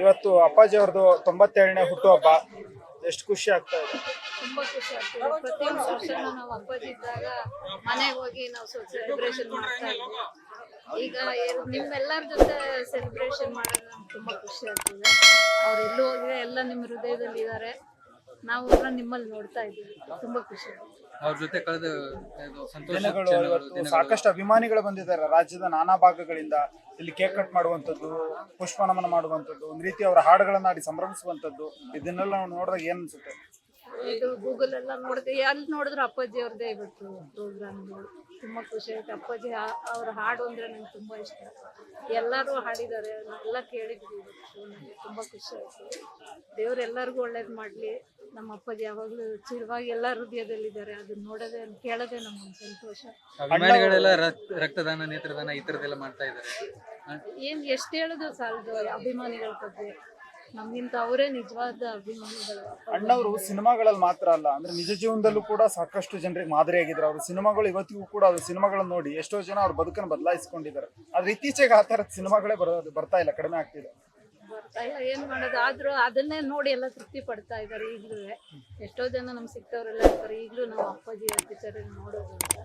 ಇವತ್ತು ಅಪ್ಪಾಜಿ ಅವ್ರದ್ದು 97ನೇ ಹುಟ್ಟುಹಬ್ಬ. ಎಷ್ಟು ಖುಷಿ ಆಗ್ತಾ ಇದೆ? ತುಂಬಾ ಖುಷಿ ಆಗ್ತದೆ. ಪ್ರತಿಯೊಂದು ವರ್ಷ ನಾವು ಅಪ್ಪಾಜಿ ಇದ್ದಾಗ ಮನೆಗೆ ಹೋಗಿ ನಾವು ಸೆಲೆಬ್ರೇಷನ್ ಮಾಡ್ತಾ ಇದ್ವಿ. ಈಗ ನಿಮ್ಮೆಲ್ಲರ ಜೊತೆ ಸೆಲೆಬ್ರೇಷನ್ ಮಾಡೋದು ನಮ್ಗೆ ತುಂಬಾ ಖುಷಿ ಆಗ್ತದೆ. ಅವ್ರು ಎಲ್ಲೂ ಹೋಗಿ ಎಲ್ಲ ನಿಮ್ಮ ಹೃದಯದಲ್ಲಿ ಇದ್ದಾರೆ. ನಾವು ಅವ್ರನ್ನ ನಿಮ್ಮಲ್ಲಿ ನೋಡ್ತಾ ಇದ್ದೀವಿ. ತುಂಬಾ ಖುಷಿ ಆಗ್ತದೆ. ಅವ್ರ ಜೊತೆ ಕಳೆದ ದಿನಗಳು ಇವತ್ತು ಸಾಕಷ್ಟು ಅಭಿಮಾನಿಗಳು ಬಂದಿದ್ದಾರೆ ರಾಜ್ಯದ ನಾನಾ ಭಾಗಗಳಿಂದ. ಇಲ್ಲಿ ಕೇಕ್ ಕಟ್ ಮಾಡುವಂಥದ್ದು, ಪುಷ್ಪ ನಮನ ಮಾಡುವಂಥದ್ದು, ಒಂದ್ ರೀತಿ ಅವರ ಹಾಡುಗಳನ್ನ ಆಡಿ ಸಂಭ್ರಮಿಸುವಂಥದ್ದು, ಇದನ್ನೆಲ್ಲ ನಾವು ನೋಡಿದಾಗ ಏನ್ ಅನ್ಸುತ್ತೆ? ಇದು ಗೂಗಲ್ ಎಲ್ಲ ನೋಡಿದೆ, ಎಲ್ಲಿ ನೋಡಿದ್ರು ಅಪ್ಪಾಜಿ ಅವ್ರದ್ದೇ ಇವತ್ತು ಪ್ರೋಗ್ರಾಮ್ಗಳು. ತುಂಬಾ ಖುಷಿ ಆಯ್ತು. ಅಪ್ಪಾಜಿ ಅವ್ರ ಹಾಡು ಅಂದ್ರೆ ನಂಗೆ ತುಂಬಾ ಇಷ್ಟ. ಎಲ್ಲರೂ ಹಾಡಿದ್ದಾರೆ, ನಾವೆಲ್ಲ ಕೇಳಿದ್ವಿ. ನನಗೆ ತುಂಬಾ ಖುಷಿ ಆಯ್ತು. ದೇವ್ರು ಎಲ್ಲರಿಗೂ ಒಳ್ಳೇದು ಮಾಡ್ಲಿ. ನಮ್ಮ ಅಪ್ಪಾಜಿ ಯಾವಾಗ್ಲೂ ಚಿರವಾಗಿ ಎಲ್ಲ ಹೃದಯದಲ್ಲಿದ್ದಾರೆ. ಅದನ್ನ ನೋಡೋದೇ ಕೇಳೋದೇ ನಮ್ಗೆ ಸಂತೋಷ. ಅಭಿಮಾನಿಗಳೆಲ್ಲ ರಕ್ತದಾನ, ನೇತ್ರದಾನ ಈ ತರದೆಲ್ಲ ಮಾಡ್ತಾ ಇದ್ದಾರೆ. ಏನ್ ಎಷ್ಟು ಹೇಳೋದು ಸಾಲದು ಅಭಿಮಾನಿಗಳ ಬಗ್ಗೆ. ನಮ್ಗಿಂತ ಅವರೇ ನಿಜವಾದ ಅಭಿಮಾನಿಗಳು. ಅಣ್ಣವರು ಸಿನಿಮಾಗಳಲ್ಲಿ ಮಾತ್ರ ಅಲ್ಲ, ಅಂದ್ರೆ ನಿಜ ಜೀವನದಲ್ಲೂ ಕೂಡ ಸಾಕಷ್ಟು ಜನರಿಗೆ ಮಾದರಿಯಾಗಿದ್ರು. ಅವ್ರ ಸಿನಿಮಾಗಳು ಇವತ್ತಿಗೂ ಕೂಡ ಅವ್ರ ಸಿನಿಮಾಗಳನ್ನ ನೋಡಿ ಎಷ್ಟೋ ಜನ ಅವ್ರ ಬದುಕನ್ನು ಬದಲಾಯಿಸ್ಕೊಂಡಿದ್ದಾರೆ. ಆದ್ರೆ ಇತ್ತೀಚೆಗೆ ಆ ತರದ ಸಿನಿಮಾಗಳೇ ಬರ್ತಾ ಇಲ್ಲ, ಕಡಿಮೆ ಆಗ್ತಿದೆ. ಬರ್ತಾ ಇಲ್ಲ, ಏನ್ ಮಾಡೋದು. ಆದ್ರೂ ಅದನ್ನೇ ನೋಡಿ ಎಲ್ಲ ತೃಪ್ತಿ ಪಡ್ತಾ ಇದ್ದಾರೆ. ಈಗ್ಲೂ ಎಷ್ಟೋ ಜನ ನಮ್ಗೆ ಸಿಕ್ತವ್ರೆಲ್ಲ ಇರ್ತಾರೆ. ಈಗಲೂ ನಾವು ಅಪ್ಪಾಜಿ ಪಿಕ್ಚರ್ ನೋಡೋದು ಅಂತ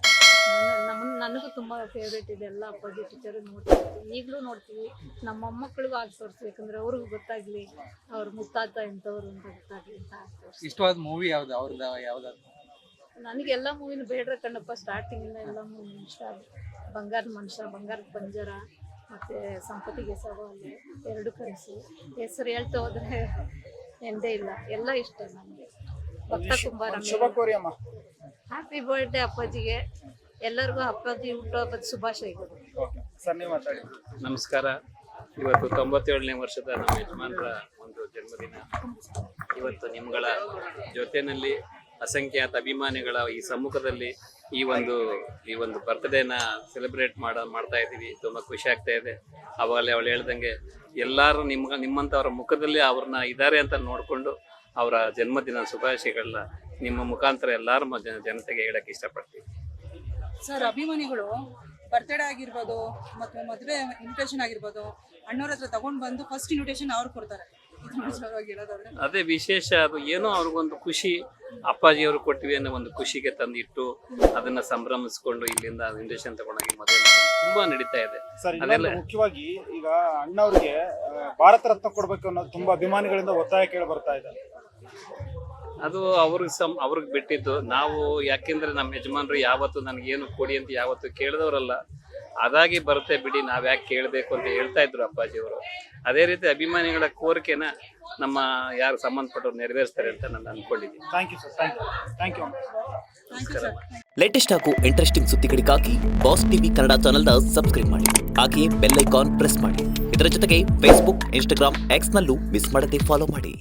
ನನಗೂ ತುಂಬಾ ಫೇವ್ರೇಟ್ ಇದೆ. ಎಲ್ಲ ಅಪ್ಪಾಜಿ ಪಿಕ್ಚರ್ ನೋಡ್ತೀವಿ, ಈಗಲೂ ನೋಡ್ತೀವಿ. ನಮ್ಮ ಮೊಮ್ಮಕ್ಕಳಿಗೂ ಆಗಿ ತೋರಿಸ್ತೀವಿ, ಯಾಕಂದ್ರೆ ಅವ್ರಿಗೂ ಗೊತ್ತಾಗ್ಲಿ ಅವ್ರ ಮುತ್ತಾತ ಎಂತವ್ರು ಅಂತ ಗೊತ್ತಾಗ್ಲಿ ಅಂತ ತೋರಿಸ್ತೀವಿ. ಇಷ್ಟವಾದ ಮೂವಿ ಯಾವ್ದು ಅವ್ರದ್ದು? ಯಾವ್ದಾದ್ರು? ನನಗೆಲ್ಲ ಮೂವಿನ ಬೇಡ್ರ ಕಣ್ಣಪ್ಪ ಸ್ಟಾರ್ಟಿಂಗ್ ಇಂದ ಎಲ್ಲ ಮೂವಿ ಇಷ್ಟ. ಬಂಗಾರದ ಮನುಷ್ಯ, ಬಂಗಾರದ ಪಂಜರ, ಮತ್ತೆ ಸಂಪತ್ತಿಗೆ ಸವಾಲು, ಎರಡು ಕನಸು. ಹೆಸರು ಹೇಳ್ತಾ ಹೋದ್ರೆ ಎಂದೇ ಇಲ್ಲ, ಎಲ್ಲ ಇಷ್ಟ ನನಗೆ. ಭಕ್ತ ಕುಂಬಾರ. ಶುಭ ಕೋರಿ ಅಮ್ಮ. ಹ್ಯಾಪಿ ಬರ್ಡೇ ಅಪ್ಪಾಜಿಗೆ. ಎಲ್ಲರಿಗೂ ಅಪ್ಪಾಜಿ ಹುಟ್ಟುಹಬ್ಬದ ಶುಭಾಶಯಗಳು. ಸರ್, ನೀವು ಮಾತಾಡಿ. ನಮಸ್ಕಾರ. ಇವತ್ತು 97ನೇ ವರ್ಷದ ನಮ್ಮ ಯಜಮಾನರ ಒಂದು ಜನ್ಮದಿನ. ಇವತ್ತು ನಿಮ್ಗಳ ಜೊತೆಯಲ್ಲಿ ಅಸಂಖ್ಯಾತ ಅಭಿಮಾನಿಗಳ ಈ ಸಮ್ಮುಖದಲ್ಲಿ ಈ ಒಂದು ಬರ್ತ್ಡೇನ ಸೆಲೆಬ್ರೇಟ್ ಮಾಡ್ತಾ ಇದ್ದೀವಿ. ತುಂಬ ಖುಷಿ ಆಗ್ತಾ ಇದೆ. ಅವಾಗಲೇ ಅವಳು ಹೇಳ್ದಂಗೆ ಎಲ್ಲರೂ ನಿಮ್ಮಂಥವ್ರ ಮುಖದಲ್ಲಿ ಅವ್ರನ್ನ ಇದ್ದಾರೆ ಅಂತ ನೋಡಿಕೊಂಡು ಅವರ ಜನ್ಮದಿನ ಶುಭಾಶಯಗಳನ್ನ ನಿಮ್ಮ ಮುಖಾಂತರ ಎಲ್ಲರೂ ಜನತೆಗೆ ಹೇಳಕ್ಕೆ ಇಷ್ಟಪಡ್ತೀವಿ. ಸರ್, ಅಭಿಮಾನಿಗಳು ಬರ್ತ್ಡೇ ಆಗಿರ್ಬೋದು ಮತ್ತು ಮದುವೆ ಇನ್ವಿಟೇಷನ್ ಆಗಿರ್ಬೋದು, ಅಣ್ಣವ್ರ ಹತ್ರ ತಗೊಂಡು ಬಂದು ಫಸ್ಟ್ ಇನ್ವಿಟೇಷನ್ ಅವ್ರು ಕೊಡ್ತಾರೆ. ಅದೇ ವಿಶೇಷ. ಅದು ಏನೋ ಅವ್ರಿಗೊಂದು ಖುಷಿ. ಅಪ್ಪಾಜಿಯವರು ಕೊಟ್ಟಿವಿ ಅನ್ನೋ ಒಂದು ಖುಷಿಗೆ ತಂದಿಟ್ಟು ಅದನ್ನ ಸಂಭ್ರಮಿಸ್ಕೊಂಡು ಇಲ್ಲಿಂದ ಇನ್ವಿಟೇಷನ್ ತಗೊಂಡೋಗಿ ಮದುವೆ ತುಂಬಾ ನಡೀತಾ ಇದೆ. ಅದೆಲ್ಲ ಮುಖ್ಯವಾಗಿ ಈಗ ಅಣ್ಣವ್ರಿಗೆ ಭಾರತ ರತ್ನ ಕೊಡ್ಬೇಕು ಅನ್ನೋದು ತುಂಬಾ ಅಭಿಮಾನಿಗಳಿಂದ ಒತ್ತಾಯ ಕೇಳಿ ಬರ್ತಾ ಇದೆ. ಅದು ಅವ್ರಿಗೆ ಬಿಟ್ಟಿದ್ದು. ನಾವು ಯಾಕೆಂದ್ರೆ ನಮ್ಮ ಯಜಮಾನರು ಯಾವತ್ತು ನನಗೇನು ಕೊಡಿ ಅಂತ ಯಾವತ್ತು ಕೇಳಿದವರಲ್ಲ. ಅದಾಗಿ ಬರುತ್ತೆ ಬಿಡಿ, ನಾವ್ ಯಾಕೆ ಕೇಳಬೇಕು ಅಂತ ಹೇಳ್ತಾ ಇದ್ರು ಅಪ್ಪಾಜಿಯವರು. ಅದೇ ರೀತಿ ಅಭಿಮಾನಿಗಳ ಕೋರಿಕೆನ ನಮ್ಮ ಯಾರು ಸಂಬಂಧಪಟ್ಟವ್ರು ನೆರವೇರಿಸ್ತಾರೆ ಅಂತ ನಾನು ಅನ್ಕೊಂಡಿದ್ದೀನಿ. Thank you. ಲೇಟೆಸ್ಟ್ ಹಾಗೂ ಇಂಟ್ರೆಸ್ಟಿಂಗ್ ಸುದ್ದಿಗಳಿಗಾಗಿ ಬಾಸ್ ಟಿವಿ ಕನ್ನಡ ಚಾನೆಲ್ನ ಸಬ್ಸ್ಕ್ರೈಬ್ ಮಾಡಿ. ಹಾಗೆಯೇ ಬೆಲ್ ಐಕಾನ್ ಪ್ರೆಸ್ ಮಾಡಿ. ಇದರ ಜೊತೆಗೆ ಫೇಸ್ಬುಕ್, ಇನ್ಸ್ಟಾಗ್ರಾಮ್, ಎಕ್ಸ್ ನಲ್ಲೂ ಮಿಸ್ ಮಾಡದೆ ಫಾಲೋ ಮಾಡಿ.